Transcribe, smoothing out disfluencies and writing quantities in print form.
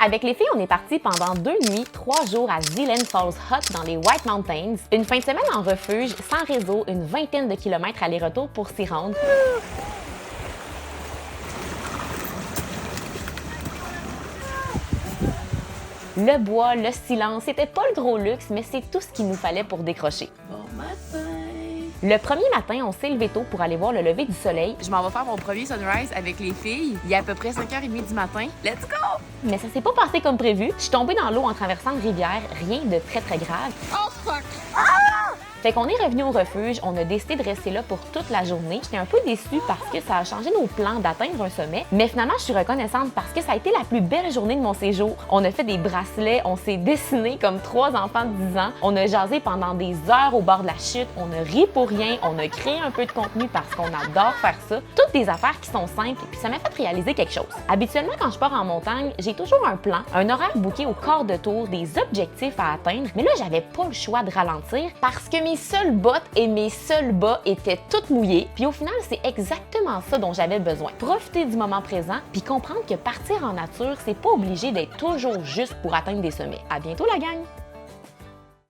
Avec les filles, on est parti pendant 2 nuits, 3 jours à Zealand Falls Hut dans les White Mountains. Une fin de semaine en refuge, sans réseau, une vingtaine de kilomètres aller-retour pour s'y rendre. Le bois, le silence, c'était pas le gros luxe, mais c'est tout ce qu'il nous fallait pour décrocher. Bon matin! Le premier matin, on s'est levé tôt pour aller voir le lever du soleil. Je m'en vais faire mon premier sunrise avec les filles. Il est à peu près 5h30 du matin. Let's go! Mais ça s'est pas passé comme prévu. Je suis tombée dans l'eau en traversant une rivière, rien de très grave. Oh fuck! Fait qu'on est revenu au refuge, on a décidé de rester là pour toute la journée. J'étais un peu déçue parce que ça a changé nos plans d'atteindre un sommet, mais finalement je suis reconnaissante parce que ça a été la plus belle journée de mon séjour. On a fait des bracelets, on s'est dessinés comme 3 enfants de 10 ans, on a jasé pendant des heures au bord de la chute, on a ri pour rien, on a créé un peu de contenu parce qu'on adore faire ça. Toutes des affaires qui sont simples, puis ça m'a fait réaliser quelque chose. Habituellement, quand je pars en montagne, j'ai toujours un plan, un horaire booké au quart de tour, des objectifs à atteindre, mais là j'avais pas le choix de ralentir parce que mes seules bottes et mes seuls bas étaient toutes mouillées. Puis au final, c'est exactement ça dont j'avais besoin. Profiter du moment présent, puis comprendre que partir en nature, c'est pas obligé d'être toujours juste pour atteindre des sommets. À bientôt la gang!